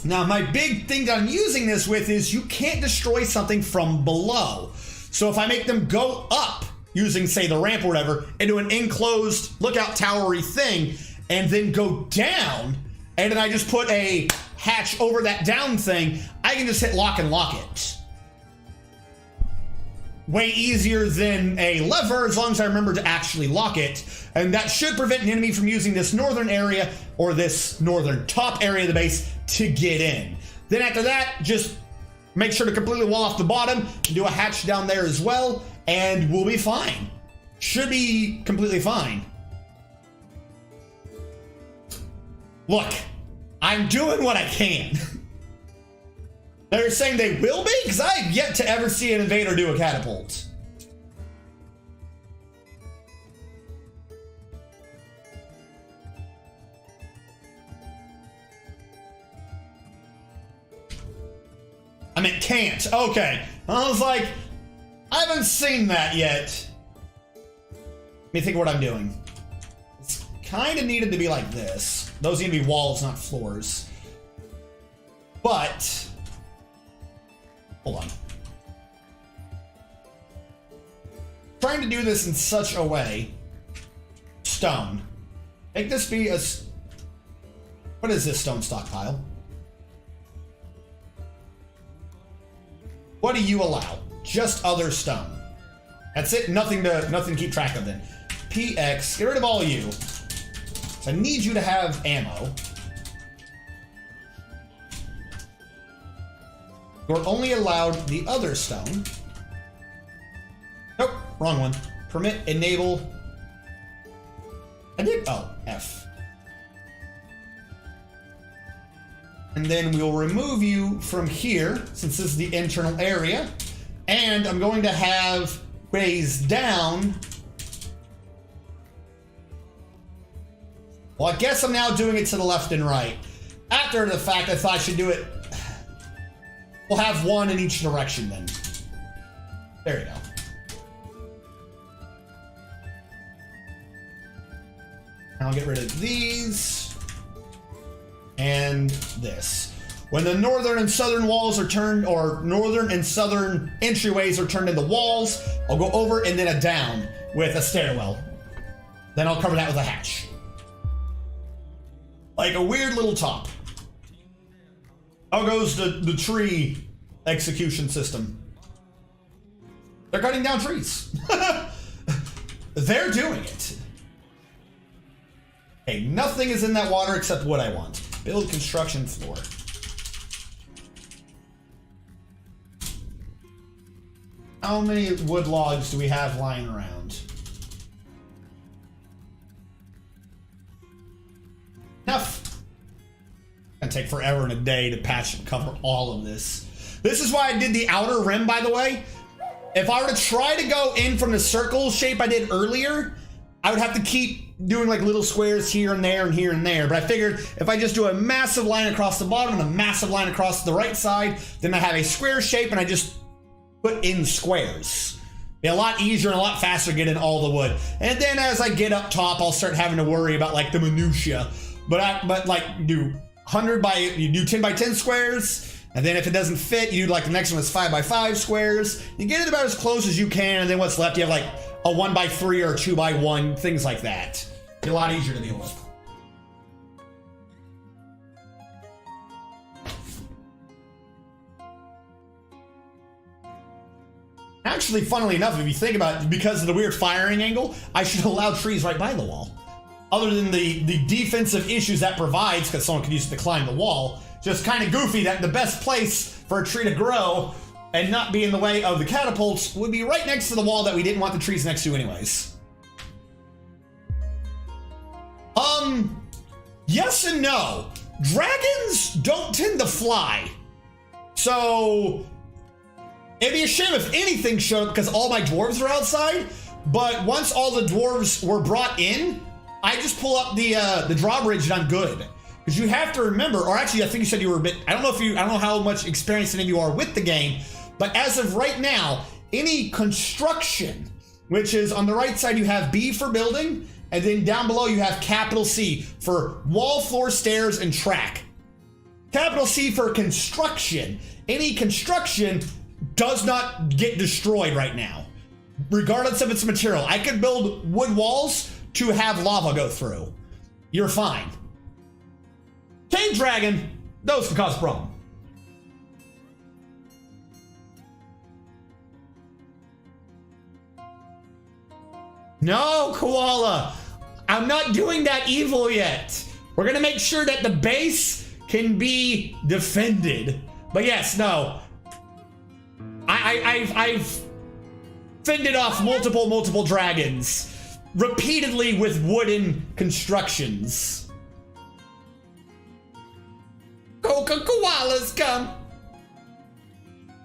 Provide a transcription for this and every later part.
Now, my big thing that I'm using this with is you can't destroy something from below. So if I make them go up using, say, the ramp or whatever, into an enclosed lookout towery thing, and then go down, and then I just put a hatch over that down thing, I can just hit lock and lock it. Way easier than a lever, as long as I remember to actually lock it. And that should prevent an enemy from using this northern area or this northern top area of the base to get in. Then after that, just make sure to completely wall off the bottom and do a hatch down there as well, and we'll be fine. Should be completely fine. Look, I'm doing what I can. They're saying they will be? Because I have yet to ever see an invader do a catapult. I meant can't. Okay. I was like, I haven't seen that yet. Let me think of what I'm doing. It's kind of needed to be like this. Those need to be walls, not floors. But hold on. Trying to do this in such a way. Stone. Make this be a... What is this stone stockpile? What do you allow? Just other stone. That's it. Nothing to keep track of then. PX. Get rid of all you. So I need you to have ammo. You're only allowed the other stone. Nope, wrong one. Permit, enable. I did, oh, F. And then we'll remove you from here, since this is the internal area. And I'm going to have raised down. Well, I guess I'm now doing it to the left and right. After the fact, I thought I should do it. We'll have one in each direction then. There you go. I'll get rid of these. And this. When the northern and southern walls are turned, or northern and southern entryways are turned into walls, I'll go over and then a down with a stairwell. Then I'll cover that with a hatch. Like a weird little top. How goes the tree execution system? They're cutting down trees. They're doing it. Hey, nothing is in that water except what I want. Build construction floor. How many wood logs do we have lying around? Enough. It's gonna take forever and a day to patch and cover all of this. This is why I did the outer rim, by the way. If I were to try to go in from the circle shape I did earlier, I would have to keep doing like little squares here and there and here and there. But I figured if I just do a massive line across the bottom and a massive line across the right side, then I have a square shape and I just put in squares. Be a lot easier and a lot faster to get in all the wood. And then as I get up top, I'll start having to worry about like the minutia. But like do 100 by, you do 10 by 10 squares. And then if it doesn't fit, you do like the next one is 5 by 5 squares. You get it about as close as you can. And then what's left, you have like a 1 by 3 or a 2 by 1, things like that. Be a lot easier to deal with. Actually, funnily enough, if you think about it, because of the weird firing angle, I should allow trees right by the wall. Other than the defensive issues that provides, because someone could use it to climb the wall, just kind of goofy that the best place for a tree to grow and not be in the way of the catapults would be right next to the wall that we didn't want the trees next to anyways. Yes and no. Dragons don't tend to fly. So it'd be a shame if anything showed up because all my dwarves are outside. But once all the dwarves were brought in, I just pull up the drawbridge and I'm good. Because you have to remember, or actually I think you said you were a bit, I don't know how much experience any of you are with the game, but as of right now, any construction, which is on the right side, you have B for building, and then down below you have capital C for wall, floor, stairs, and track. capital C for construction. Any construction does not get destroyed right now, regardless of its material. I could build wood walls to have lava go through. You're fine. Cave dragon, those can cause a problem. No, Koala, I'm not doing that evil yet. We're gonna make sure that the base can be defended. But yes, no. I've fended off multiple dragons repeatedly with wooden constructions. Koalas come.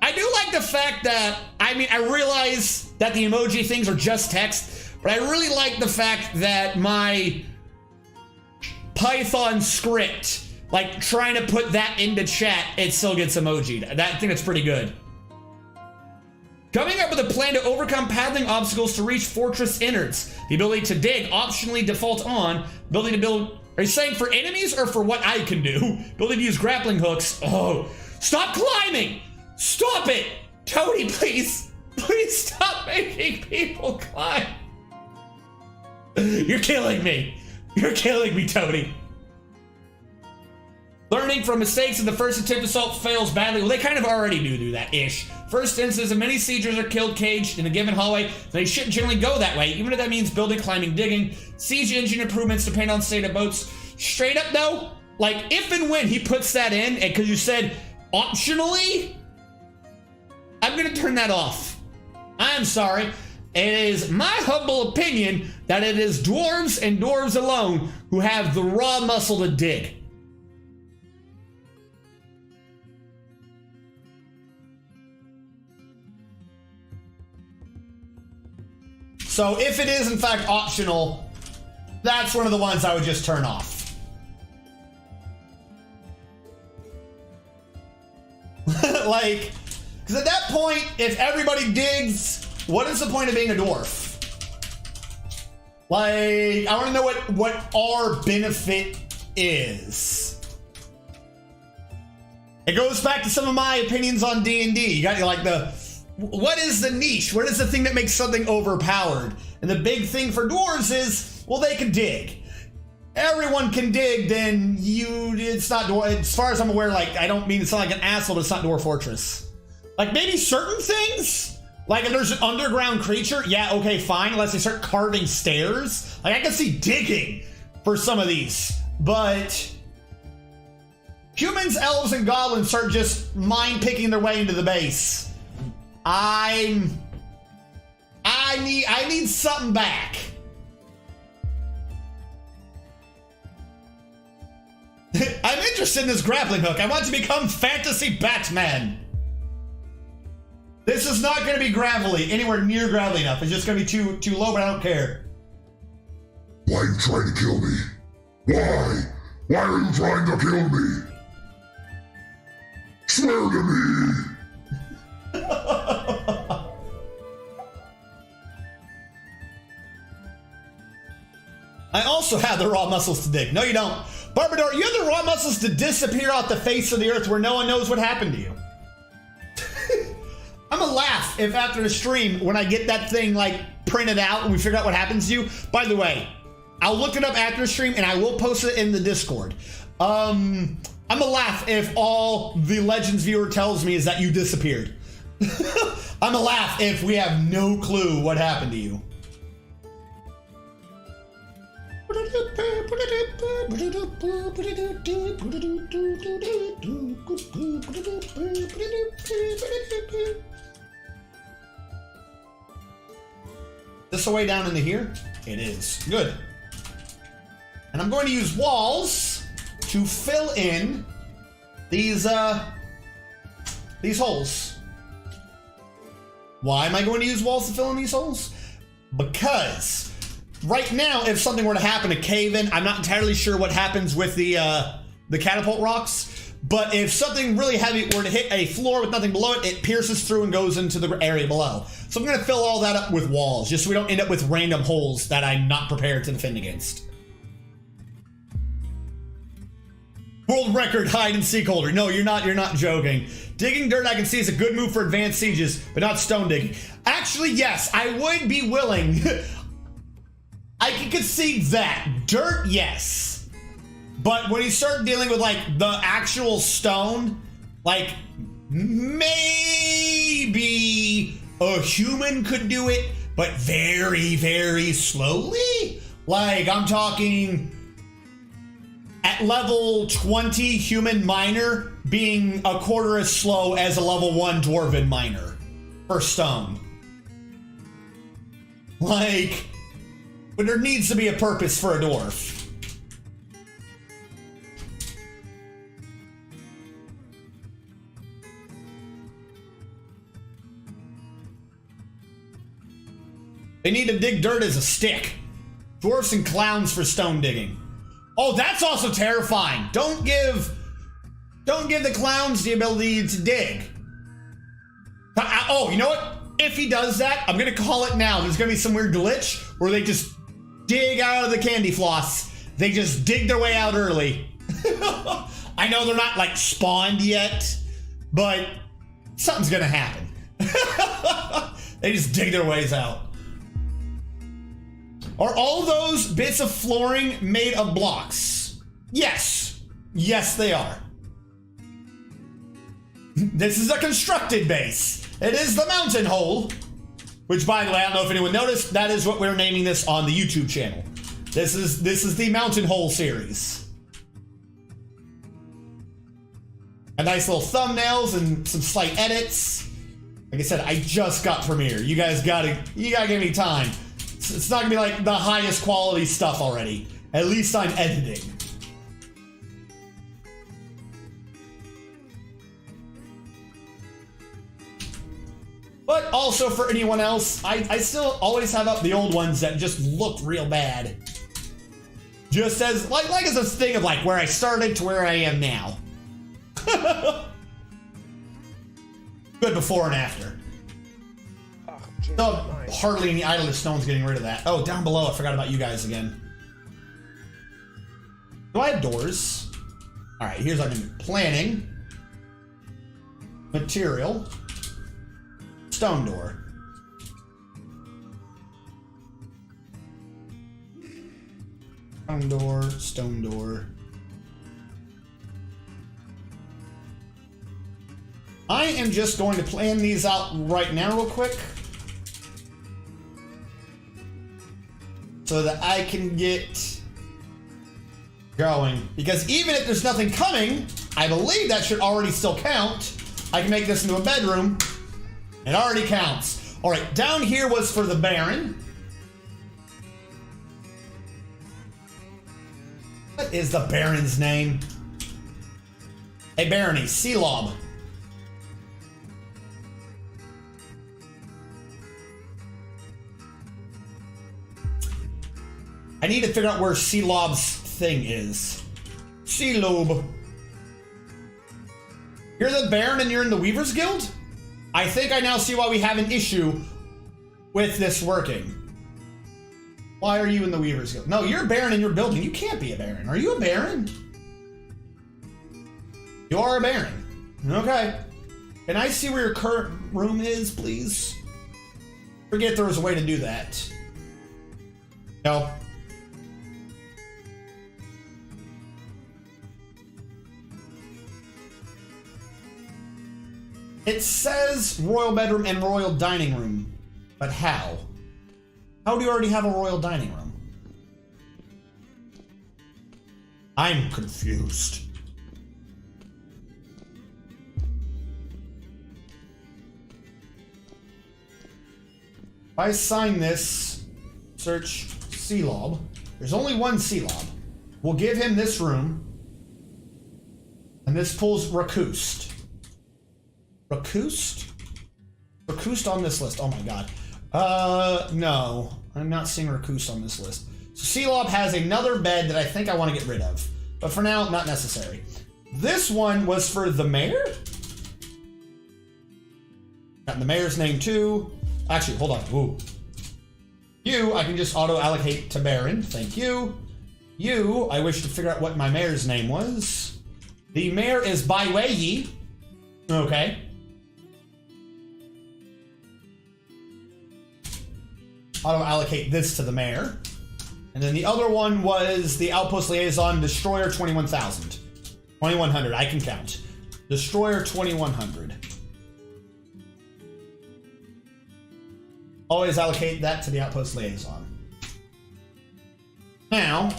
I do like the fact that, I mean, I realize that the emoji things are just text, but I really like the fact that my Python script, like trying to put that into chat, it still gets emojied. I think that's pretty good. Coming up with a plan to overcome pathing obstacles to reach fortress innards. The ability to dig optionally defaults on. Ability to build, are you saying for enemies or for what I can do? Ability to use grappling hooks. Oh, stop climbing! Stop it! Tony, please. Please stop making people climb. You're killing me. You're killing me, Tony. Learning from mistakes in the first attempt assault fails badly. Well, they kind of already do that-ish. First instance, if many siegers are killed caged in a given hallway, they shouldn't generally go that way, even if that means building, climbing, digging. Siege engine improvements depend on state of boats. Straight up though, like if and when he puts that in, and because you said optionally, I'm gonna turn that off. I'm sorry. It is my humble opinion that it is dwarves and dwarves alone who have the raw muscle to dig. So if it is in fact optional, that's one of the ones I would just turn off. Like, because at that point, if everybody digs, what is the point of being a dwarf? Like, I want to know what our benefit is. It goes back to some of my opinions on D&D. You got like what is the niche? What is the thing that makes something overpowered? And the big thing for dwarves is, well, they can dig. Everyone can dig, then it's not, as far as I'm aware, like, I don't mean to sound like an asshole, but it's not Dwarf Fortress. Like, maybe certain things? Like, if there's an underground creature, yeah, okay, fine, unless they start carving stairs. Like, I can see digging for some of these, but humans, elves, and goblins start just mind-picking their way into the base. I need something back. I'm interested in this grappling hook. I want to become fantasy Batman. This is not going to be gravelly, anywhere near gravelly enough. It's just going to be too low, but I don't care. Why are you trying to kill me? Why? Why are you trying to kill me? Swear to me. I also have the raw muscles to dig. No, you don't. Barbador, you have the raw muscles to disappear off the face of the earth where no one knows what happened to you. I'm gonna laugh if after the stream, when I get that thing like printed out and we figure out what happens to you. By the way, I'll look it up after the stream and I will post it in the Discord. I'm gonna laugh if all the Legends viewer tells me is that you disappeared. I'm gonna laugh if we have no clue what happened to you. This the way down into here? It is. Good. And I'm going to use walls to fill in these holes. Why am I going to use walls to fill in these holes? Because right now, if something were to happen to cave in, I'm not entirely sure what happens with the catapult rocks. But if something really heavy were to hit a floor with nothing below it, it pierces through and goes into the area below. So I'm going to fill all that up with walls, just so we don't end up with random holes that I'm not prepared to defend against. World record hide and seek holder. No, you're not joking. Digging dirt I can see is a good move for advanced sieges, but not stone digging. Actually, yes, I would be willing. I can concede that. Dirt, yes. But when you start dealing with like the actual stone, like maybe a human could do it, but very, very slowly. Like I'm talking at level 20 human miner being a quarter as slow as a level 1 dwarven miner for stone. Like, but there needs to be a purpose for a dwarf. They need to dig dirt as a stick. Dwarfs and clowns for stone digging. Oh, that's also terrifying. Don't give the clowns the ability to dig. Oh, you know what? If he does that, I'm gonna call it now. There's gonna be some weird glitch where they just dig out of the candy floss. They just dig their way out early. I know they're not like spawned yet, but something's gonna happen. They just dig their ways out. Are all those bits of flooring made of blocks? Yes. Yes, they are. This is a constructed base. It is the mountain hole. Which, by the way, I don't know if anyone noticed, that is what we're naming this on the YouTube channel. This is the mountain hole series. A nice little thumbnails and some slight edits. Like I said, I just got Premiere. You guys gotta give me time. It's not gonna be like the highest quality stuff already. At least I'm editing. But also for anyone else, I still always have up the old ones that just look real bad. Just as, like as this thing of like where I started to where I am now. Good before and after. No, hardly any idler stones getting rid of that. Oh, down below, I forgot about you guys again. Do I have doors? All right, here's what I'm doing. Planning. Material. Stone door. Stone door, stone door. I am just going to plan these out right now real quick, so that I can get going. Because even if there's nothing coming, I believe that should already still count. I can make this into a bedroom. It already counts. All right, down here was for the Baron. What is the Baron's name? Hey, Barony, Sealob. I need to figure out where Sealob's thing is. Sealob. You're the Baron and you're in the Weaver's Guild? I think I now see why we have an issue with this working. Why are you in the Weaver's Guild? No, you're a Baron in your building. You can't be a Baron. Are you a Baron? You are a Baron. Okay. Can I see where your current room is, please? Forget there was a way to do that. No. It says royal bedroom and royal dining room, but how? How do you already have a royal dining room? I'm confused. If I sign this, search Sealob. There's only one Sealob. We'll give him this room, and this pulls Rakust. Rakust? Rakust on this list. Oh my god. No. I'm not seeing Rakust on this list. So Sealob has another bed that I think I want to get rid of. But for now, not necessary. This one was for the mayor? Got the mayor's name too. Actually, hold on. Ooh. You, I can just auto-allocate to Baron. Thank you. You, I wish to figure out what my mayor's name was. The mayor is Bai Wei. Okay. Auto allocate this to the mayor. And then the other one was the outpost liaison destroyer 21,000. 2,100, I can count. Destroyer 2,100. Always allocate that to the outpost liaison. Now,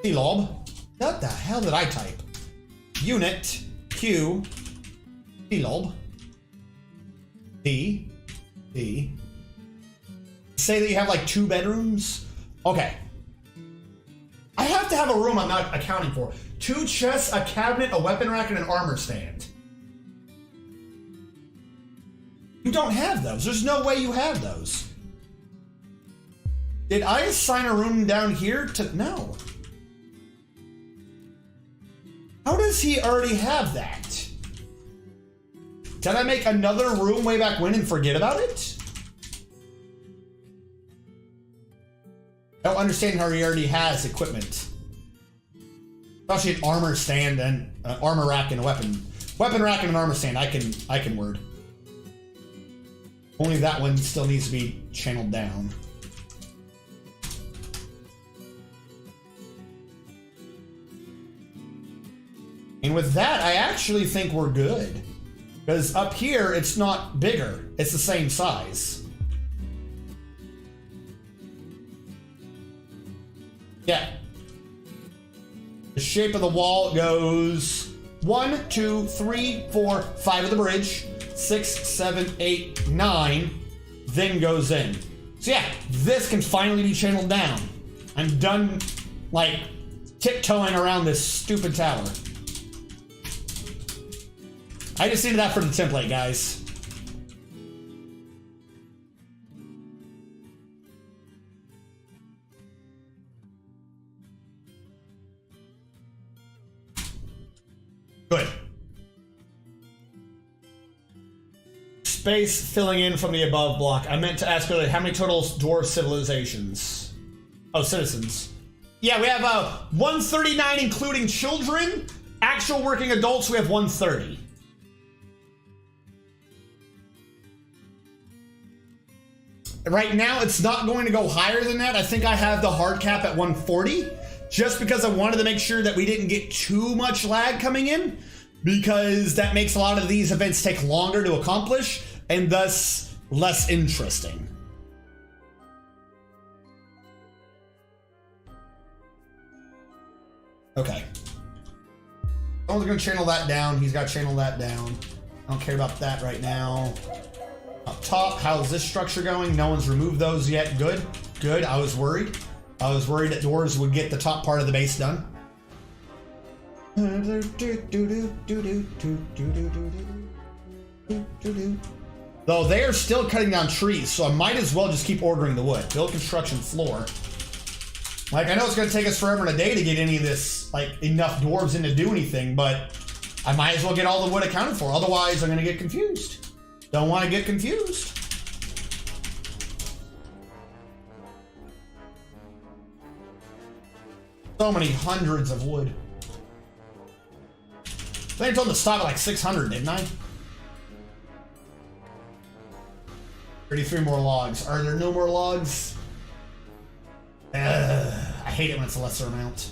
T-Lob. What the hell did I type? Unit Q T-Lob D. Say that you have like 2 bedrooms. Okay. I have to have a room I'm not accounting for. 2 chests, a cabinet, a weapon rack, and an armor stand. You don't have those. There's no way you have those. Did I assign a room down here to... No. How does he already have that? Did I make another room way back when and forget about it? I don't understand how he already has equipment. Especially an armor stand and an armor rack and a weapon rack and an armor stand. I can word. Only that one still needs to be channeled down. And with that, I actually think we're good. Because up here, it's not bigger. It's the same size. Yeah. The shape of the wall goes 1, 2, 3, 4, 5 of the bridge, 6, 7, 8, 9, then goes in. So yeah, this can finally be channeled down. I'm done, like, tiptoeing around this stupid tower. I just needed that for the template, guys. Good. Space filling in from the above block. I meant to ask earlier, how many total dwarf civilizations? Oh, citizens. Yeah, we have 139 including children. Actual working adults, we have 130. Right now, it's not going to go higher than that. I think I have the hard cap at 140, just because I wanted to make sure that we didn't get too much lag coming in, because that makes a lot of these events take longer to accomplish, and thus less interesting. Okay. Someone's gonna channel that down. He's got to channel that down. I don't care about that right now. Up top, how's this structure going? No one's removed those yet. Good, good. I was worried. I was worried that dwarves would get the top part of the base done. Though they are still cutting down trees, so I might as well just keep ordering the wood. Build construction floor. Like, I know it's going to take us forever and a day to get any of this, like, enough dwarves in to do anything, but I might as well get all the wood accounted for. Otherwise, I'm going to get confused. Don't want to get confused. So many hundreds of wood. I think I told them to stop at like 600, didn't I? 33 more logs. Are there no more logs? I hate it when it's a lesser amount.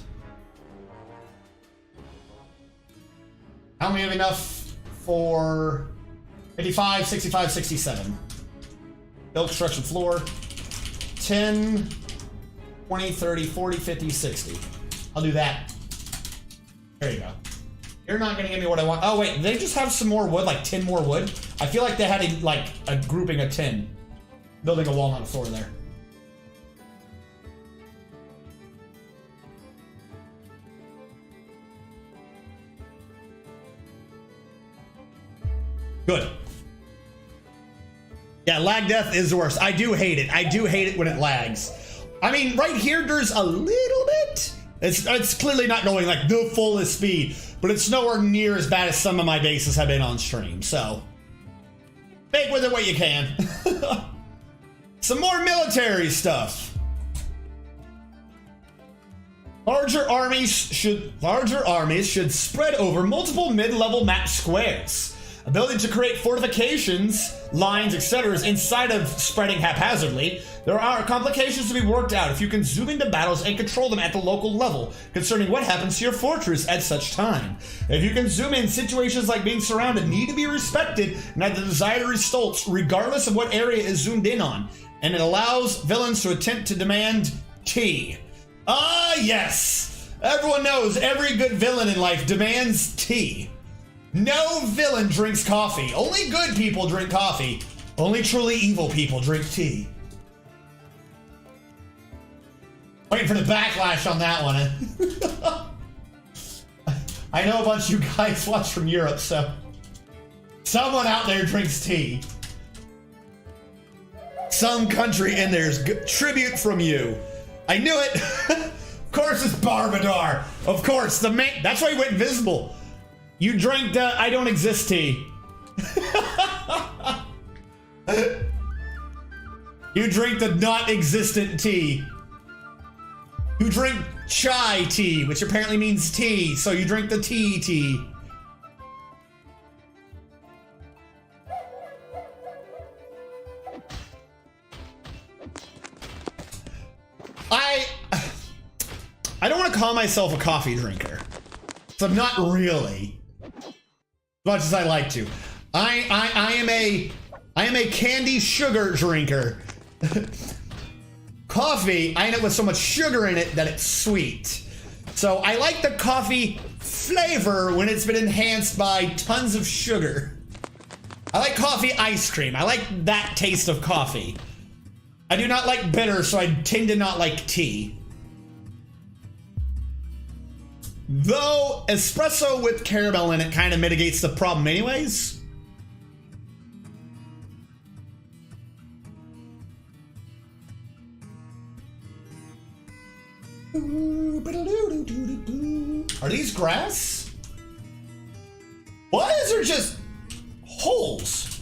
I only have enough for 55, 65, 67. Build construction floor. 10, 20, 30, 40, 50, 60. I'll do that. There you go. You're not going to give me what I want. Oh, wait. They just have some more wood, like 10 more wood. I feel like they had a grouping of 10. Building a walnut floor there. Good. Yeah, lag death is the worst. I do hate it. I do hate it when it lags. I mean, right here, there's a little bit. It's clearly not going like the fullest speed, but it's nowhere near as bad as some of my bases have been on stream. So, make with it what you can. Some more military stuff. Larger armies should spread over multiple mid-level map squares. Ability to create fortifications, lines, etc. is inside of spreading haphazardly. There are complications to be worked out if you can zoom into battles and control them at the local level concerning what happens to your fortress at such time. If you can zoom in, situations like being surrounded need to be respected and have the desired results regardless of what area is zoomed in on. And it allows villains to attempt to demand tea. Ah, yes! Everyone knows every good villain in life demands tea. No villain drinks coffee. Only good people drink coffee. Only truly evil people drink tea. Waiting for the backlash on that one. I know a bunch of you guys watch from Europe, so someone out there drinks tea. Some country in there's tribute from you. I knew it. Of course it's Barbadar. Of course, that's why he went invisible. You drank the I don't exist tea. You drink the not existent tea. You drink chai tea, which apparently means tea, so you drink the tea. I don't want to call myself a coffee drinker. So I'm not really. As much as I like to. I am a candy sugar drinker. Coffee, I end up with so much sugar in it that it's sweet. So I like the coffee flavor when it's been enhanced by tons of sugar. I like coffee ice cream. I like that taste of coffee. I do not like bitter, so I tend to not like tea. Though espresso with caramel in it kind of mitigates the problem anyways. Are these grass? Why is there just holes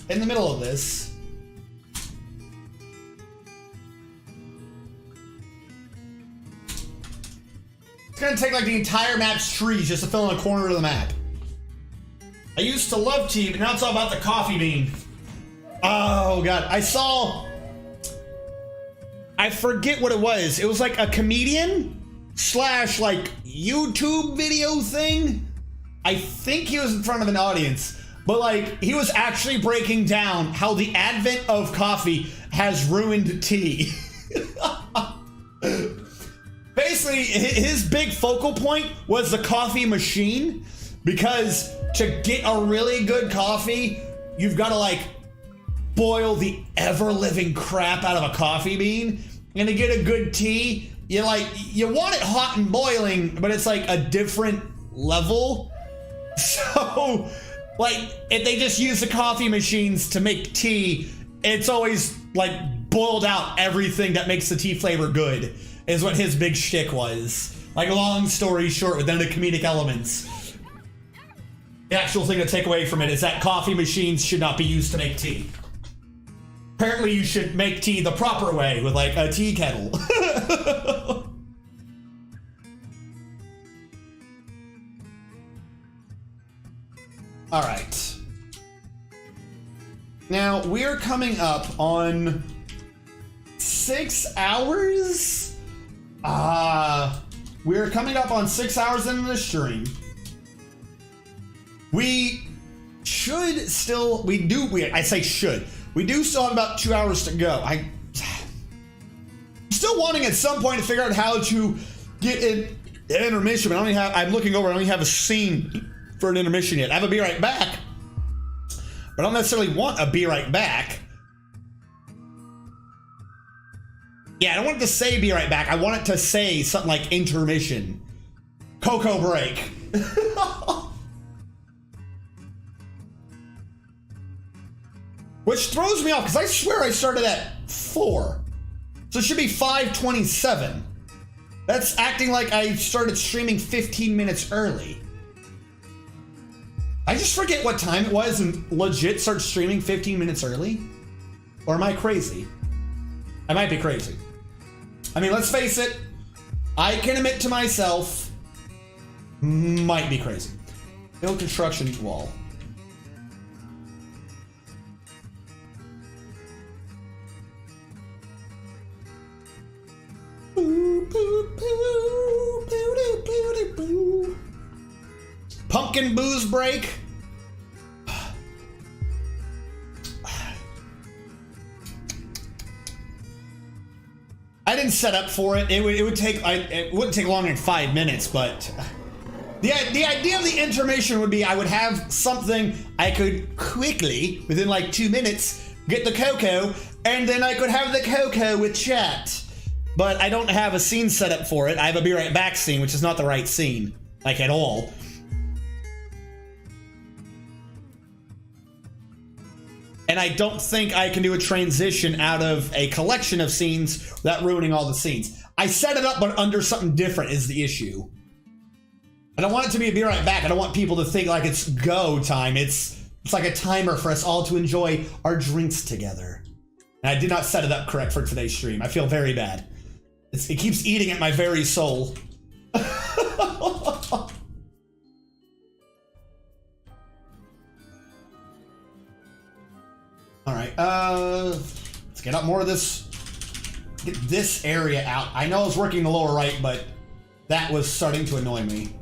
in the middle of this? It's gonna take like the entire map's trees just to fill in a corner of the map. I used to love tea, but now it's all about the coffee bean. Oh god, I forget what it was. It was like a comedian slash like YouTube video thing. I think he was in front of an audience, but like he was actually breaking down how the advent of coffee has ruined tea. Basically, his big focal point was the coffee machine, because to get a really good coffee, you've got to like boil the ever-living crap out of a coffee bean. And to get a good tea, you want it hot and boiling, but it's like a different level. So, like, if they just use the coffee machines to make tea, it's always like boiled out everything that makes the tea flavor good, is what his big shtick was. Like, long story short, within the comedic elements. The actual thing to take away from it is that coffee machines should not be used to make tea. Apparently you should make tea the proper way with like a tea kettle. All right. Now we're coming up on 6 hours. We're coming up on 6 hours into the stream. We should still, I say should. We do still have about 2 hours to go. I'm still wanting at some point to figure out how to get an intermission. I'm looking over, I don't even have a scene for an intermission yet. I have a be right back, but I don't necessarily want a be right back. Yeah, I don't want it to say be right back. I want it to say something like intermission. Cocoa break. Which throws me off, because I swear I started at 4. So it should be 5:27. That's acting like I started streaming 15 minutes early. I just forget what time it was and legit start streaming 15 minutes early? Or am I crazy? I might be crazy. I mean, let's face it. I can admit to myself, might be crazy. Build construction wall. Pumpkin booze break. I didn't set up for it. It wouldn't take longer than 5 minutes, but the idea of the intermission would be I would have something I could quickly, within like 2 minutes, get the cocoa, and then I could have the cocoa with chat. But I don't have a scene set up for it. I have a be right back scene, which is not the right scene, like at all. And I don't think I can do a transition out of a collection of scenes without ruining all the scenes. I set it up, but under something different is the issue. I don't want it to be a be right back. I don't want people to think like it's go time. It's like a timer for us all to enjoy our drinks together. And I did not set it up correct for today's stream. I feel very bad. It keeps eating at my very soul. All right, let's get up more of this. Get this area out. I know I was working the lower right, but that was starting to annoy me.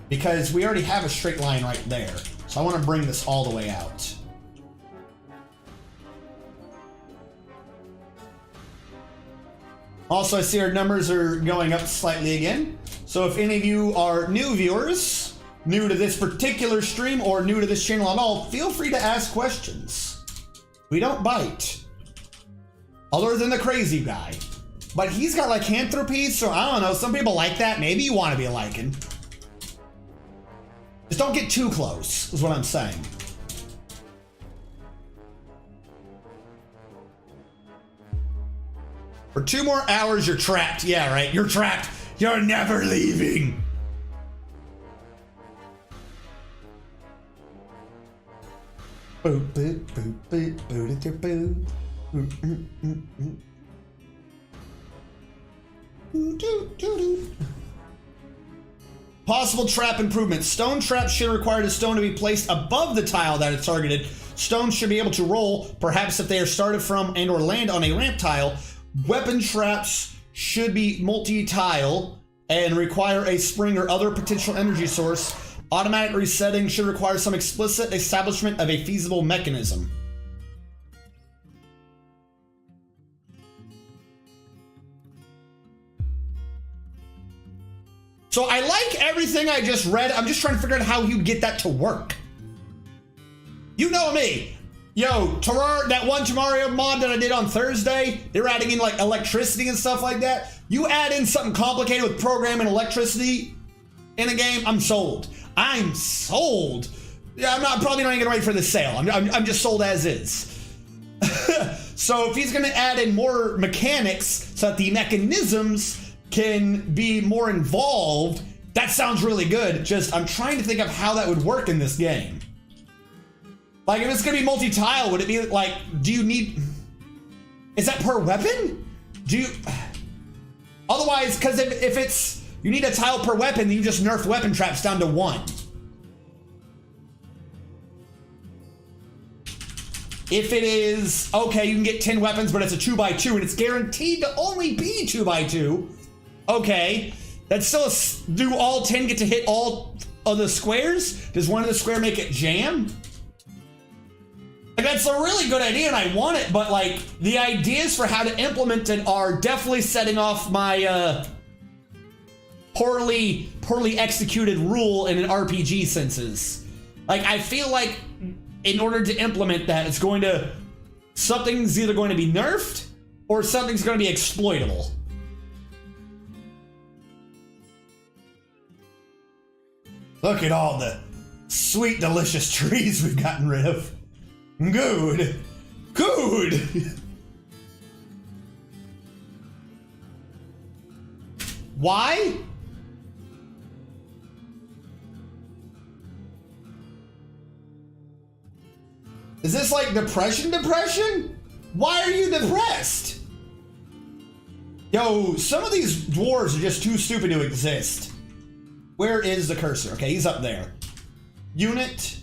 Because we already have a straight line right there. So I want to bring this all the way out. Also, I see our numbers are going up slightly again. So if any of you are new viewers, new to this particular stream or new to this channel at all, feel free to ask questions. We don't bite. Other than the crazy guy. But he's got lycanthropy, so I don't know. Some people like that. Maybe you want to be a lichen. Just don't get too close, is what I'm saying. For 2 more hours, you're trapped. Yeah, right. You're trapped. You're never leaving. Possible trap improvements. Stone traps should require the stone to be placed above the tile that is targeted. Stones should be able to roll, perhaps if they are started from and or land on a ramp tile. Weapon traps should be multi-tile and require a spring or other potential energy source. Automatic resetting should require some explicit establishment of a feasible mechanism. So I like everything I just read. I'm just trying to figure out how you get that to work. You know me. Yo, Terrar, that one Terraria mod that I did on Thursday, they were adding in like electricity and stuff like that. You add in something complicated with programming electricity in a game, I'm sold. I'm sold. Yeah, I'm probably not even gonna wait for the sale. I'm just sold as is. So if he's gonna add in more mechanics so that the mechanisms can be more involved, that sounds really good. Just, I'm trying to think of how that would work in this game. Like, if it's gonna be multi-tile, would it be like, do you need, is that per weapon? Do you, otherwise, because if it's, you need a tile per weapon, then you just nerf weapon traps down to 1. If it is, okay, you can get 10 weapons, but it's a 2x2, and it's guaranteed to only be 2x2, okay, that's still do all 10 get to hit all of the squares? Does one of the square make it jam? Like, that's a really good idea and I want it, but like the ideas for how to implement it are definitely setting off my poorly executed rule in an RPG senses. Like, I feel like in order to implement that, it's going to, something's either going to be nerfed or something's going to be exploitable. Look at all the sweet, delicious trees we've gotten rid of. Good. Good. Why? Is this like depression? Why are you depressed? Yo, some of these dwarves are just too stupid to exist. Where is the cursor? Okay, he's up there. Unit.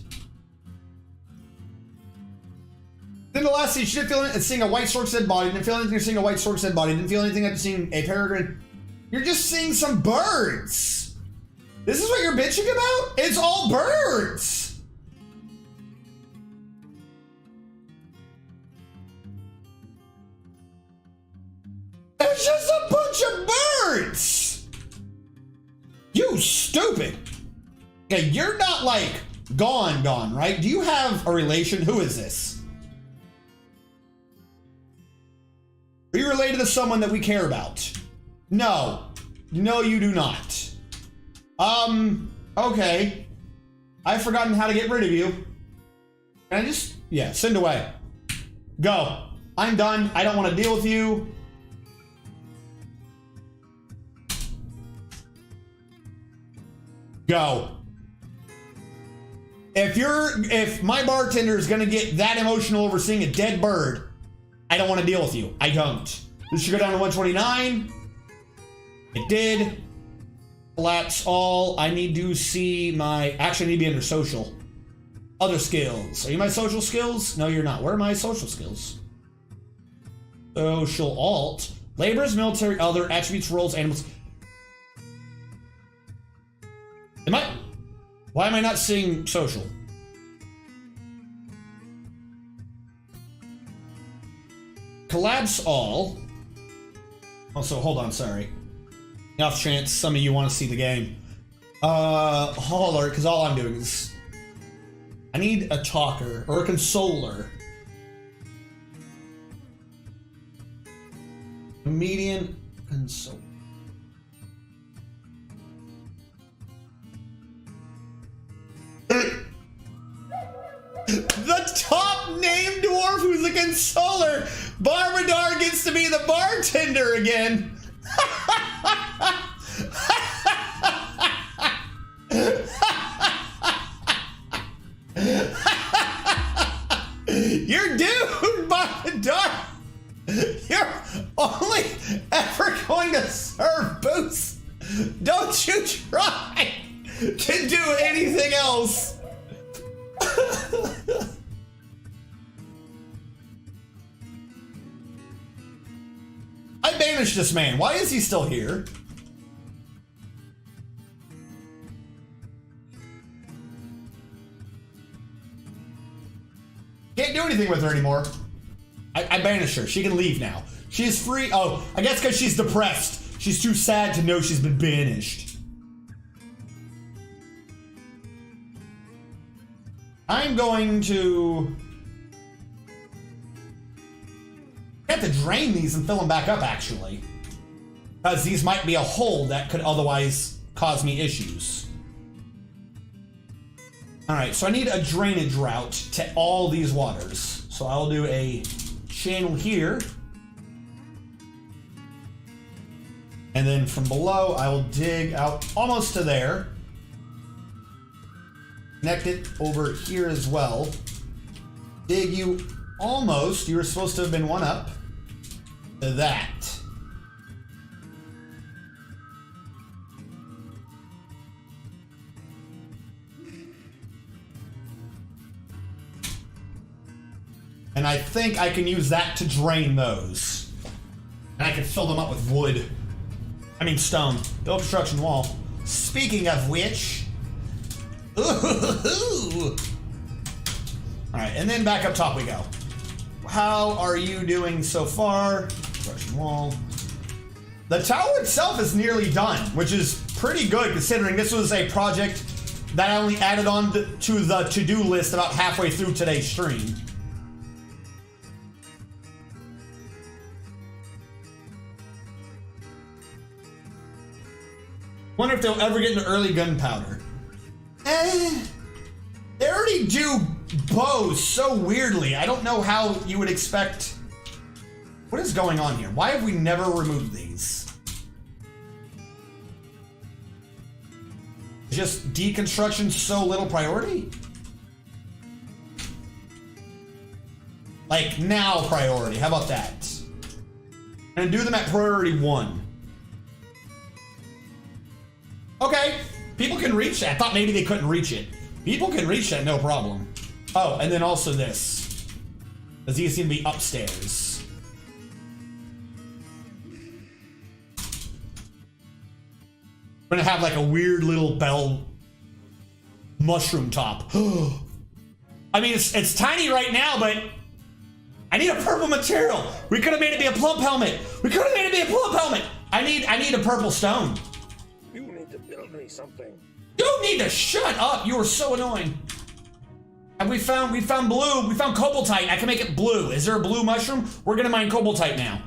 Then the last scene, she didn't feel anything seeing a white stork's dead body. Didn't feel anything seeing a white stork's dead body. Didn't feel anything after seeing a peregrine. You're just seeing some birds. This is what you're bitching about? It's all birds. It's just a bunch of birds. You stupid. Okay, you're not like gone, right? Do you have a relation? Who is this? Are you related to someone that we care about? No. No, you do not. Okay. I've forgotten how to get rid of you. Can I just, yeah, send away. Go. I'm done. I don't want to deal with you. Go. If my bartender is gonna get that emotional over seeing a dead bird, I don't want to deal with you. I don't. This should go down to 129. It did. Collapse all. I need to see my... Actually, I need to be under social. Other skills. Are you my social skills? No, you're not. Where are my social skills? Social alt. Laborers, military, other, attributes, roles, animals. Why am I not seeing social? Collapse all. Also, hold on, sorry. Off chance some of you want to see the game. Hold on, because all I'm doing is... I need a talker, or a consoler. Median console. The top named dwarf who's a consoler, Barbadar, gets to be the bartender again. You're doomed, Barbadar. You're only ever going to serve booze. Don't you try to do anything else. I banished this man. Why is he still here? Can't do anything with her anymore. I banished her. She can leave now. She is free. Oh, I guess because she's depressed. She's too sad to know she's been banished. I'm going to... I have to drain these and fill them back up, actually. Because these might be a hole that could otherwise cause me issues. Alright, so I need a drainage route to all these waters. So I'll do a channel here. And then from below, I will dig out almost to there. Connect it over here as well. Dig you almost, you were supposed to have been one up, to that. And I think I can use that to drain those. And I can fill them up with wood. I mean stone. Build construction wall. Speaking of which... Ooh. Alright, and then back up top we go. How are you doing so far? Construction wall. The tower itself is nearly done, which is pretty good considering this was a project that I only added on to the to-do list about halfway through today's stream. Wonder if they'll ever get into early gunpowder. They already do bows so weirdly. I don't know how you would expect... What is going on here? Why have we never removed these? Just deconstruction so little priority? Like, now priority. How about that? And do them at priority 1. Okay. People can reach that. I thought maybe they couldn't reach it. People can reach that, no problem. Oh, and then also this. Because these seem to be upstairs. We're gonna have like a weird little bell mushroom top. I mean, it's tiny right now, but I need a purple material. We could have made it be a plump helmet. We could have made it be a plump helmet. I need a purple stone. You need to build me something. You need to shut up. You are so annoying. And we found blue. We found cobaltite. I can make it blue. Is there a blue mushroom? We're gonna mine cobaltite now.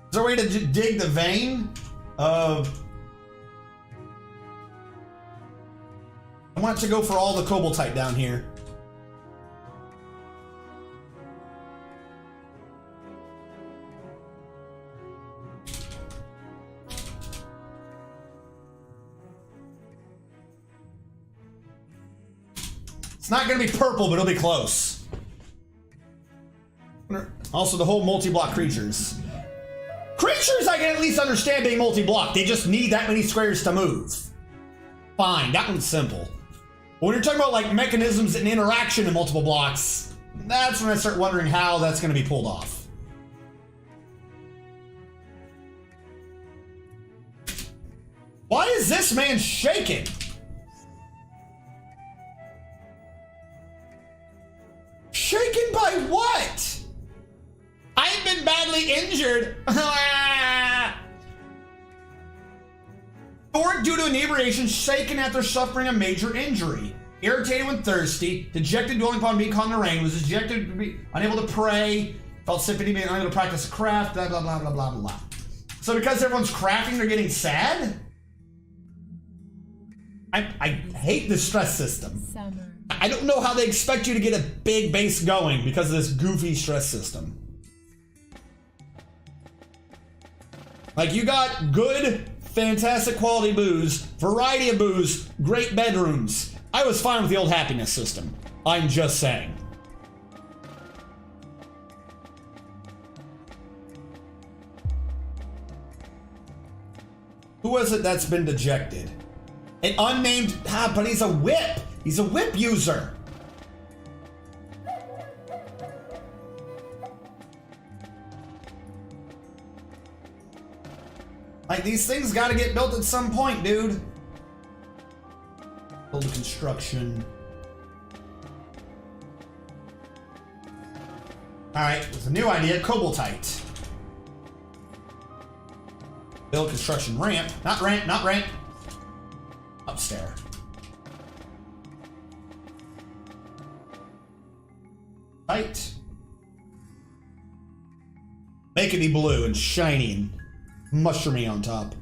Is there a way to dig the vein of? I want to go for all the cobaltite down here. It's not going to be purple, but it'll be close. Also, the whole multi-block creatures. Creatures I can at least understand being multi-block. They just need that many squares to move. Fine, that one's simple. But when you're talking about like mechanisms and interaction in multiple blocks, that's when I start wondering how that's going to be pulled off. Why is this man shaking? Shaken by what? I've been badly injured. Or due to inebriation, shaken after suffering a major injury. Irritated when thirsty, dejected dwelling upon being caught in the rain, was dejected to be unable to pray, felt sympathy being unable to practice craft, blah, blah, blah, blah, blah, blah. So because everyone's crafting, they're getting sad? I hate this stress system. Summer. I don't know how they expect you to get a big base going because of this goofy stress system. Like, you got good, fantastic quality booze, variety of booze, great bedrooms. I was fine with the old happiness system. I'm just saying. Who was it that's been dejected? An unnamed, but he's a whip. He's a whip user. Like, these things gotta get built at some point, dude. Build a construction. Alright, there's a new idea, cobaltite. Build construction ramp. Not ramp, not ramp. Upstairs. Right. Make it be blue and shiny and mushroomy on top.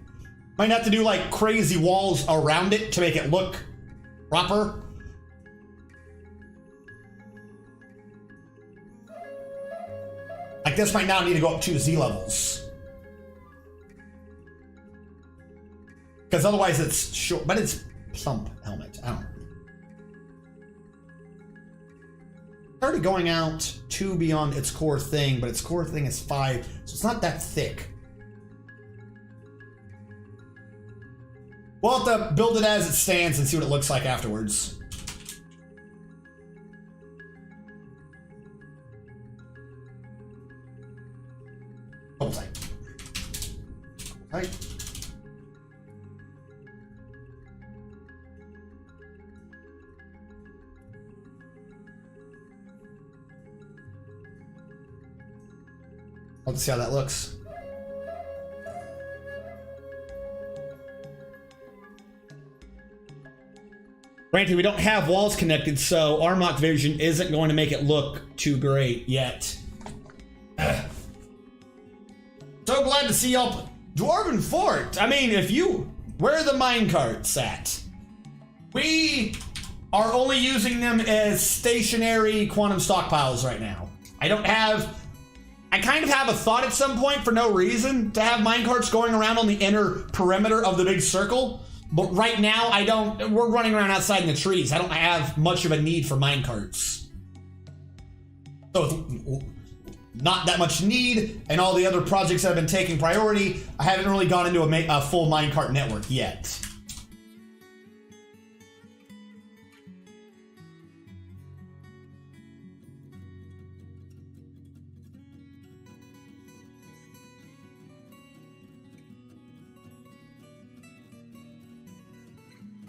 Might have to do like crazy walls around it to make it look proper. Like this might now need to go up 2 Z levels. Because otherwise it's short, but it's plump helmet. I don't know. It's already going out 2 beyond its core thing, but its core thing is 5, so it's not that thick. We'll have to build it as it stands and see what it looks like afterwards. Hold tight. Hold tight. Let's see how that looks. Granted, we don't have walls connected, so Armok vision isn't going to make it look too great yet. So glad to see y'all. Dwarven Fort. I mean, where are the minecarts at? We are only using them as stationary quantum stockpiles right now. I kind of have a thought at some point for no reason to have minecarts going around on the inner perimeter of the big circle. But right now, we're running around outside in the trees. I don't have much of a need for minecarts. So, not that much need, and all the other projects that have been taking priority, I haven't really gone into a full minecart network yet.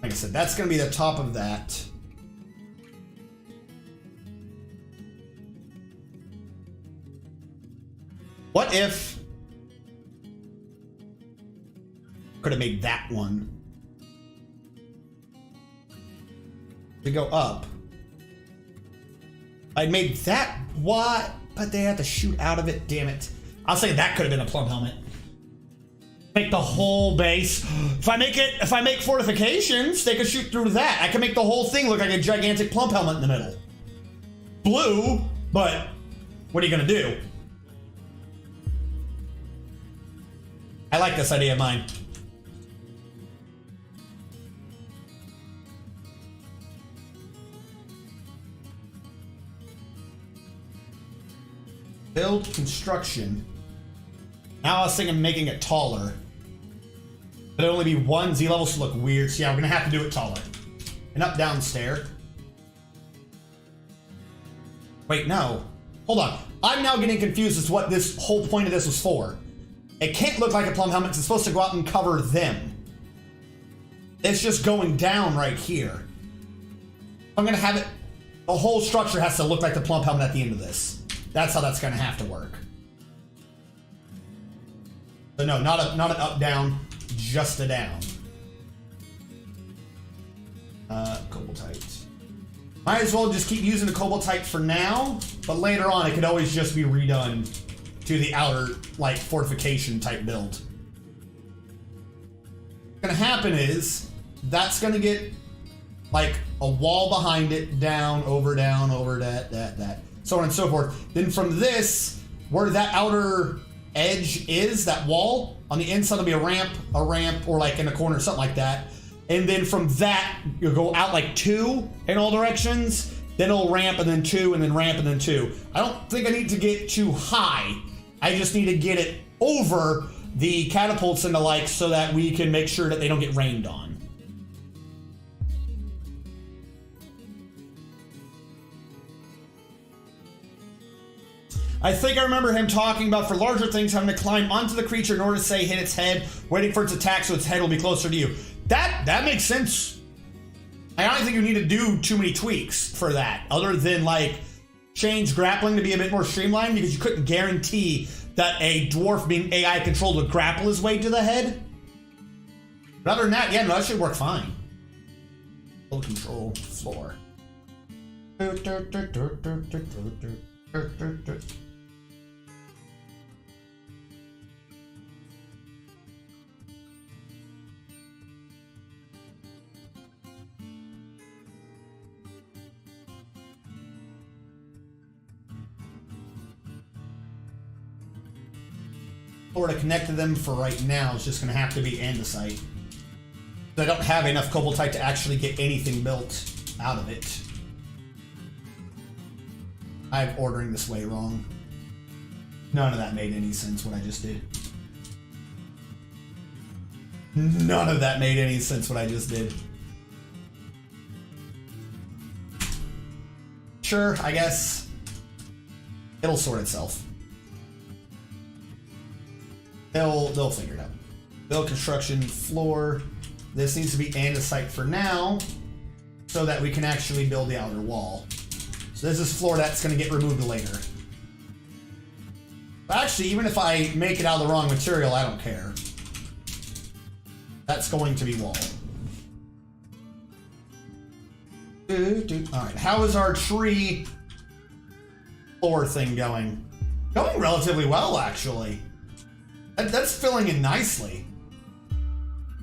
Like I said, that's going to be the top of that. What if... Could have made that one. To go up. I made that... What? But they had to shoot out of it, damn it. I'll say that could have been a plum helmet. Make the whole base. If I make fortifications, they could shoot through that. I can make the whole thing look like a gigantic plump helmet in the middle. Blue, but what are you gonna do? I like this idea of mine. Build construction. Now I was thinking of making it taller. But it'd only be one Z level, so look weird. So yeah, we're gonna have to do it taller. And up, down stair. Wait, no. Hold on. I'm now getting confused as to what this whole point of this was for. It can't look like a plum helmet because it's supposed to go out and cover them. It's just going down right here. I'm gonna have it, the whole structure has to look like the plump helmet at the end of this. That's how that's gonna have to work. So no, not an up down, just a down. Cobaltite. Might as well just keep using the cobaltite for now, but later on it could always just be redone to the outer, like, fortification type build. What's gonna happen is that's gonna get like a wall behind it, down, over, that, so on and so forth. Then from this, where that outer edge is, that wall, on the inside will be a ramp, or like in a corner, something like that. And then from that, you'll go out like 2 in all directions, then it'll ramp, and then 2, and then ramp, and then 2. I don't think I need to get too high. I just need to get it over the catapults and the like so that we can make sure that they don't get rained on. I think I remember him talking about, for larger things, having to climb onto the creature in order to, say, hit its head, waiting for its attack so its head will be closer to you. That makes sense. I don't think you need to do too many tweaks for that, other than, like, change grappling to be a bit more streamlined, because you couldn't guarantee that a dwarf being AI controlled would grapple his way to the head. But other than that, yeah, no, that should work fine. Full control floor. Or to connect to them for right now, it's just going to have to be andesite. I don't have enough cobaltite to actually get anything built out of it. I'm ordering this way wrong. None of that made any sense, what I just did. None of that made any sense, what I just did. Sure, I guess. It'll sort itself. They'll figure it out. Build construction floor. This needs to be andesite for now, so that we can actually build the outer wall. So this is floor that's going to get removed later. But actually, even if I make it out of the wrong material, I don't care. That's going to be wall. Alright, how is our tree floor thing going? Going relatively well, actually. That's filling in nicely.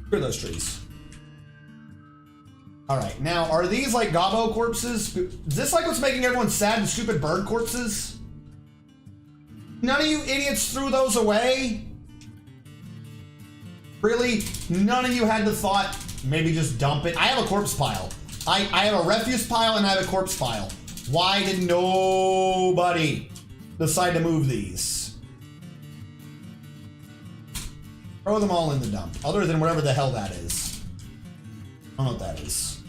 Where are those trees? Alright, now, are these like gobbo corpses? Is this like what's making everyone sad, the stupid bird corpses? None of you idiots threw those away? Really? None of you had the thought, maybe just dump it. I have a corpse pile. I have a refuse pile and I have a corpse pile. Why did nobody decide to move these? Throw them all in the dump, other than whatever the hell that is. I don't know what that is.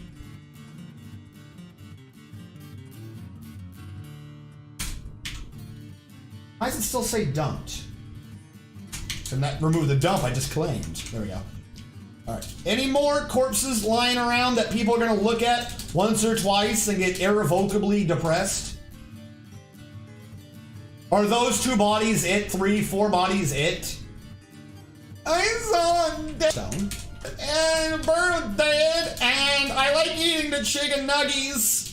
Why does it still say dumped? Can that remove the dump I just claimed? There we go. Alright. Any more corpses lying around that people are going to look at once or twice and get irrevocably depressed? Are those 2 bodies it? 3, 4 bodies it? I saw a dead stone. And a bird dead. And I like eating the chicken nuggies.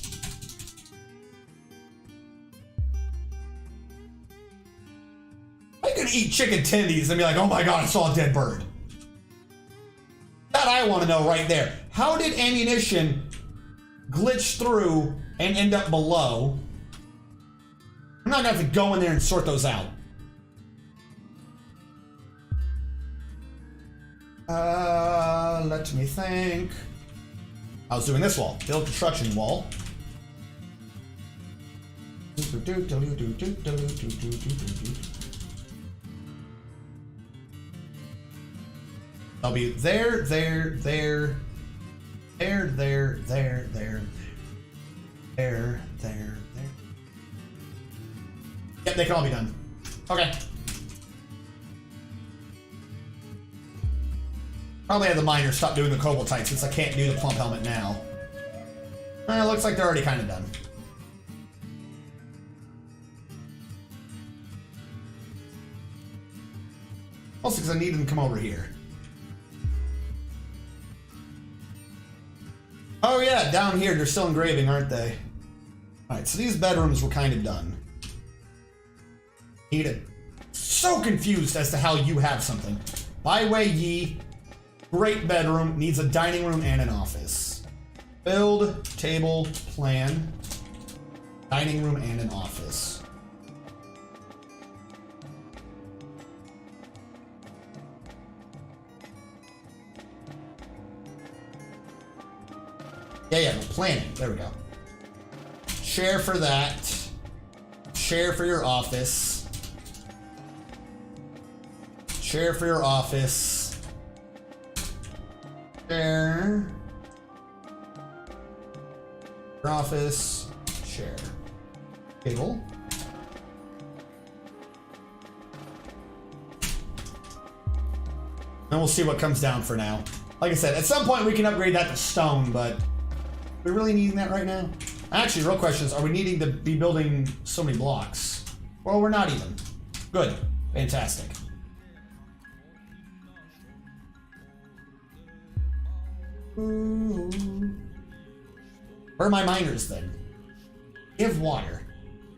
I could eat chicken tendies and be like, oh my god, I saw a dead bird. That I want to know right there. How did ammunition glitch through and end up below? I'm not gonna have to go in there and sort those out. Let me think. I was doing this wall. Build construction wall. I'll be there, there, there, there, there, there, there, there, there. Yep, they can all be done. Okay. Probably have the miners stop doing the cobalt type since I can't do the plump helmet now. It looks like they're already kind of done. Also because I need them to come over here. Oh yeah, down here they're still engraving, aren't they? Alright, so these bedrooms were kind of done. Need it. So confused as to how you have something. By way ye, great bedroom, needs a dining room and an office. Build, table, plan, dining room and an office. Yeah, the planning. There we go. Share for that. Share for your office. Share for your office. Share. Your office. Share. Table. And we'll see what comes down for now. Like I said, at some point we can upgrade that to stone, but we're really needing that right now? Actually, the real question is, are we needing to be building so many blocks? Well, we're not even. Good. Fantastic. Ooh. Where are my miners then? Give water.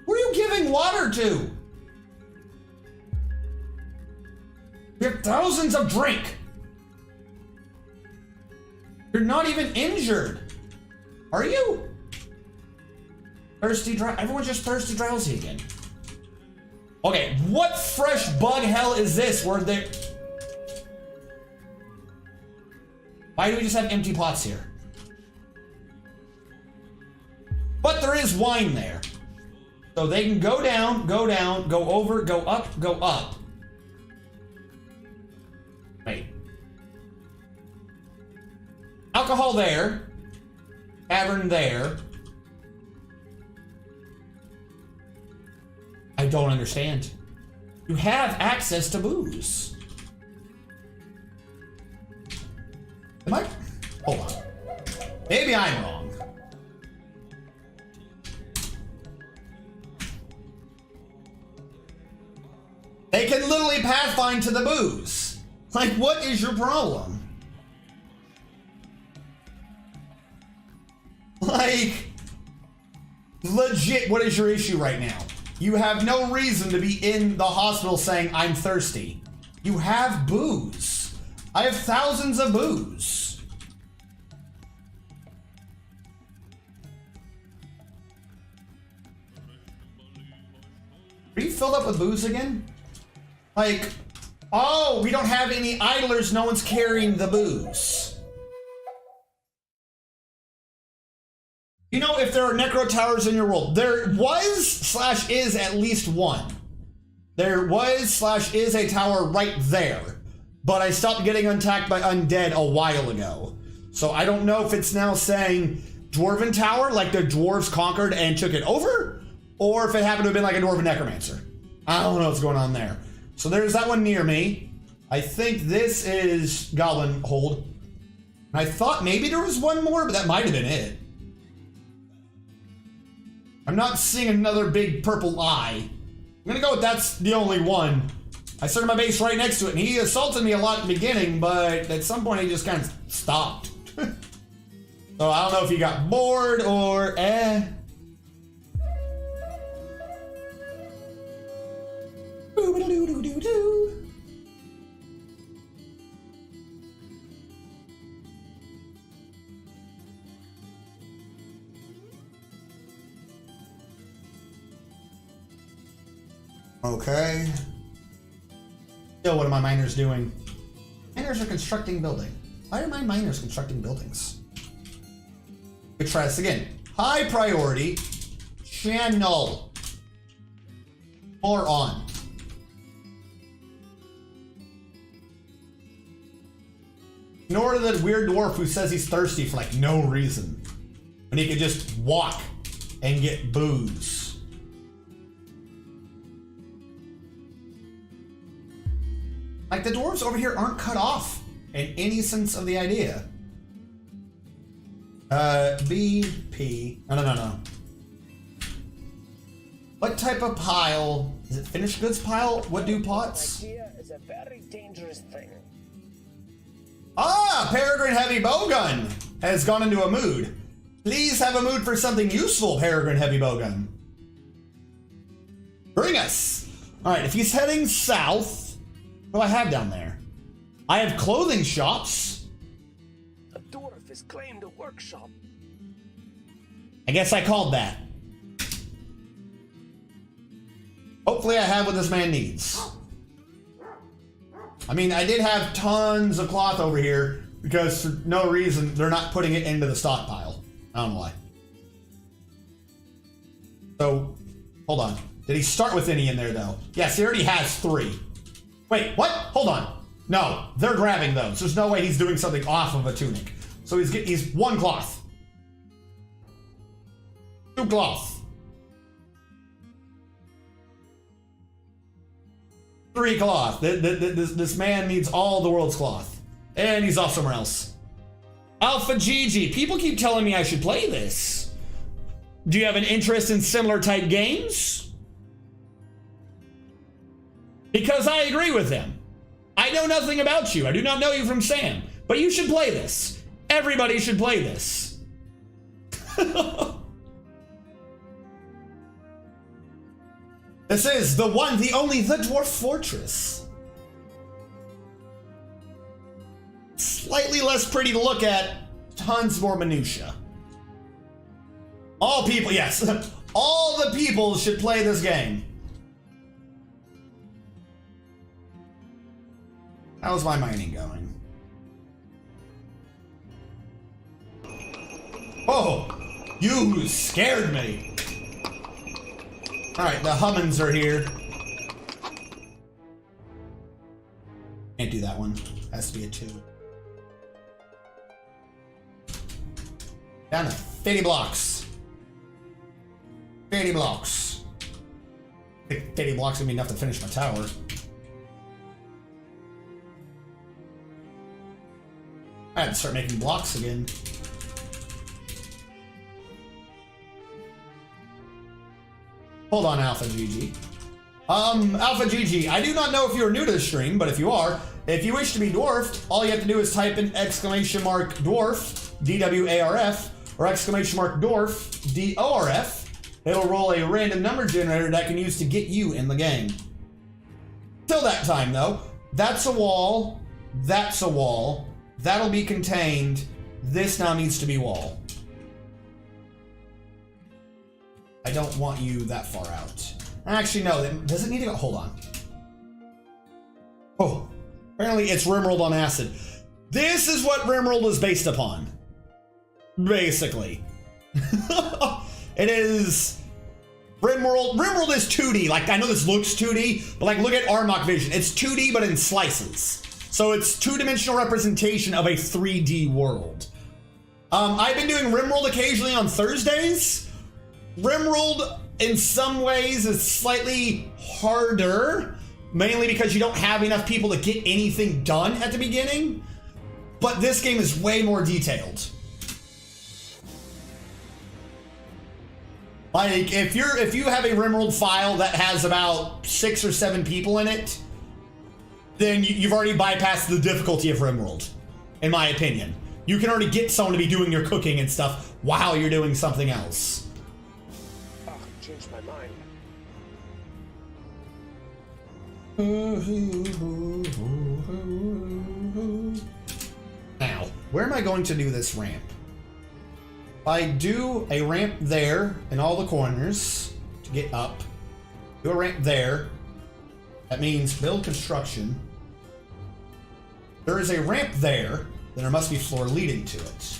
Who are you giving water to? You have thousands of drink. You're not even injured. Are you? Thirsty, everyone's just thirsty, drowsy again. Okay, what fresh bug hell is this? Where they? Why do we just have empty pots here? But there is wine there. So they can go down, go over, go up, go up. Wait. Alcohol there. Tavern there. I don't understand. You have access to booze. Am I? Hold on. Maybe I'm wrong. They can literally pathfind to the booze. Like, what is your problem? Like, legit, what is your issue right now? You have no reason to be in the hospital saying, I'm thirsty. You have booze. I have thousands of booze. Are you filled up with booze again? Like, oh, we don't have any idlers, no one's carrying the booze. there are necro towers in your world. There was / is at least one. There was / is a tower right there, but I stopped getting attacked by undead a while ago. So I don't know if it's now saying dwarven tower, like the dwarves conquered and took it over, or if it happened to have been like a dwarven necromancer. I don't know what's going on there. So there's that one near me. I think this is Goblin Hold. I thought maybe there was one more, but that might have been it. I'm not seeing another big purple eye. I'm gonna go with that's the only one. I started my base right next to it, and he assaulted me a lot in the beginning, but at some point he just kind of stopped. So I don't know if he got bored or Okay. Still, what are my miners doing? Miners are constructing building. Why are my miners constructing buildings? Let's try this again. High priority. Channel. Or on. Ignore the weird dwarf who says he's thirsty for like no reason. When he could just walk and get booze. Like, the dwarves over here aren't cut off in any sense of the idea. BP. No. What type of pile? Is it finished goods pile? What do pots? Idea is a very dangerous thing. Ah, Peregrine Heavy Bowgun has gone into a mood. Please have a mood for something useful, Peregrine Heavy Bowgun. Bring us. All right, if he's heading south, what do I have down there? I have clothing shops. A dwarf has claimed a workshop. I guess I called that. Hopefully I have what this man needs. I mean, I did have tons of cloth over here because for no reason they're not putting it into the stockpile. I don't know why. So, hold on. Did he start with any in there though? Yes, he already has 3. Wait, what? Hold on. No, they're grabbing those. There's no way he's doing something off of a tunic. So he's 1 cloth. 2 cloth. 3 cloth. This man needs all the world's cloth. And he's off somewhere else. Alpha GG. People keep telling me I should play this. Do you have an interest in similar type games? Because I agree with them. I know nothing about you. I do not know you from Sam. But you should play this. Everybody should play this. This is the one, the only, the Dwarf Fortress. Slightly less pretty to look at. Tons more minutia. All people, yes. All the people should play this game. How's my mining going? Oh, you scared me. All right, the Hummins are here. Can't do that one. Has to be a 2. Down to 50 blocks. 50 blocks. I think 50 blocks is gonna be enough to finish my tower. I had to start making blocks again. Hold on, Alpha GG. Alpha GG, I do not know if you are new to the stream, but if you are, if you wish to be dwarfed, all you have to do is type in !dwarf, DWARF, or !dwarf, DORF. It'll roll a random number generator that I can use to get you in the game. Till that time, though, that's a wall, that's a wall. That'll be contained. This now needs to be wall. I don't want you that far out. Actually, no. Does it need to go? Hold on. Oh, apparently it's Rimworld on acid. This is what Rimworld is based upon. Basically. It is RimWorld. RimWorld is 2D. Like, I know this looks 2D, but like, look at Armok Vision. It's 2D, but in slices. So it's two-dimensional representation of a 3D world. I've been doing RimWorld occasionally on Thursdays. RimWorld, in some ways, is slightly harder, mainly because you don't have enough people to get anything done at the beginning. But this game is way more detailed. Like, if you have a RimWorld file that has about 6 or 7 people in it, then you've already bypassed the difficulty of RimWorld, in my opinion. You can already get someone to be doing your cooking and stuff while you're doing something else. Oh, changed my mind. Now, where am I going to do this ramp? I do a ramp there in all the corners to get up. Do a ramp there. That means build construction. There is a ramp there, then there must be floor leading to it.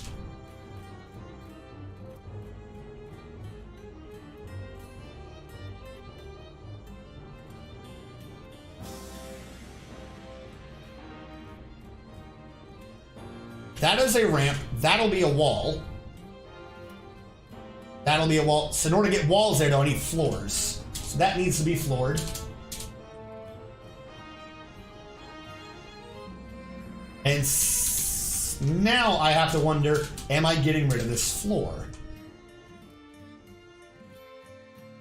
That is a ramp. That'll be a wall. That'll be a wall. So in order to get walls there, though, I need floors. So that needs to be floored. And now I have to wonder, am I getting rid of this floor?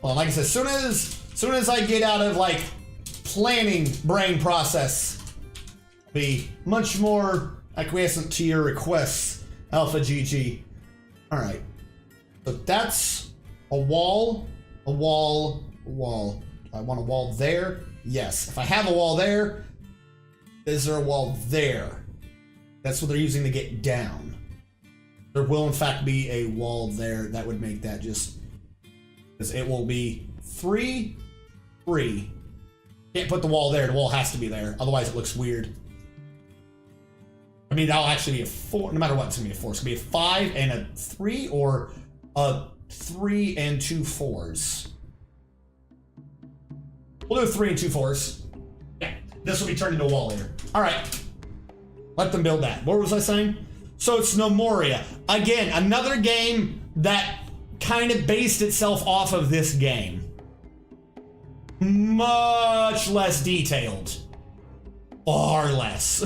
Well, like I said, soon as I get out of, like, planning brain process, be much more acquiescent to your requests, Alpha GG. All right. So that's a wall, a wall, a wall. Do I want a wall there? Yes. If I have a wall there, is there a wall there? That's what they're using to get down. There will, in fact, be a wall there. That would make that just... because it will be 3, 3. Can't put the wall there. The wall has to be there. Otherwise, it looks weird. I mean, that'll actually be a 4. No matter what, it's going to be a 4. It's going to be a 5 and a 3, or a 3 and 2 4s. We'll do 3 and 2 4s. Yeah, this will be turned into a wall later. All right. Let them build that. What was I saying? So it's Nomoria. Again, another game that kind of based itself off of this game. Much less detailed. Far less.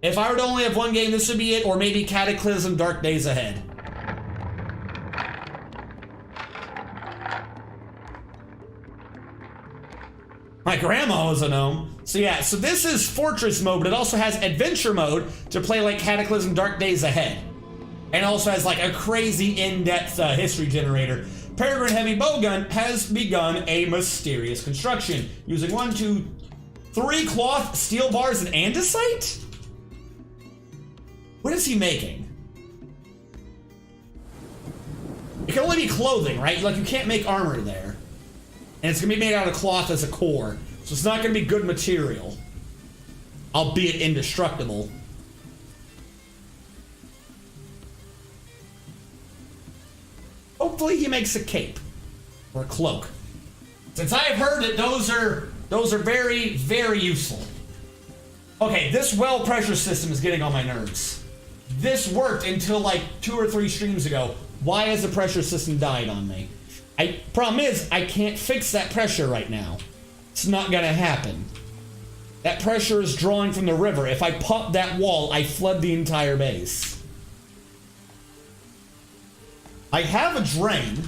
If I were to only have one game, this would be it, or maybe Cataclysm Dark Days Ahead. My grandma was a gnome. So yeah, so this is Fortress mode, but it also has Adventure mode to play like Cataclysm Dark Days Ahead. And it also has like a crazy in-depth history generator. Peregrine Heavy Bowgun has begun a mysterious construction using 1, 2, 3 cloth, steel bars, and andesite? What is he making? It can only be clothing, right? Like, you can't make armor there. And it's gonna be made out of cloth as a core. So it's not gonna be good material. Albeit indestructible. Hopefully he makes a cape. Or a cloak. Since I've heard that those are very, very useful. Okay, this well pressure system is getting on my nerves. This worked until like 2 or 3 streams ago. Why has the pressure system died on me? Problem is, I can't fix that pressure right now. It's not gonna happen. That pressure is drawing from the river. If I pop that wall, I flood the entire base. I have a drain.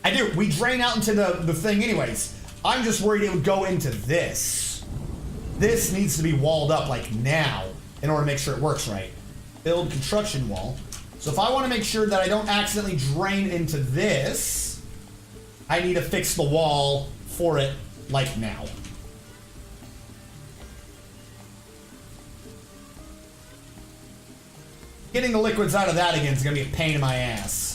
I do. We drain out into the thing anyways. I'm just worried it would go into this. This needs to be walled up like now in order to make sure it works right. Build construction wall. So if I want to make sure that I don't accidentally drain into this, I need to fix the wall for it like now. Getting the liquids out of that again is going to be a pain in my ass.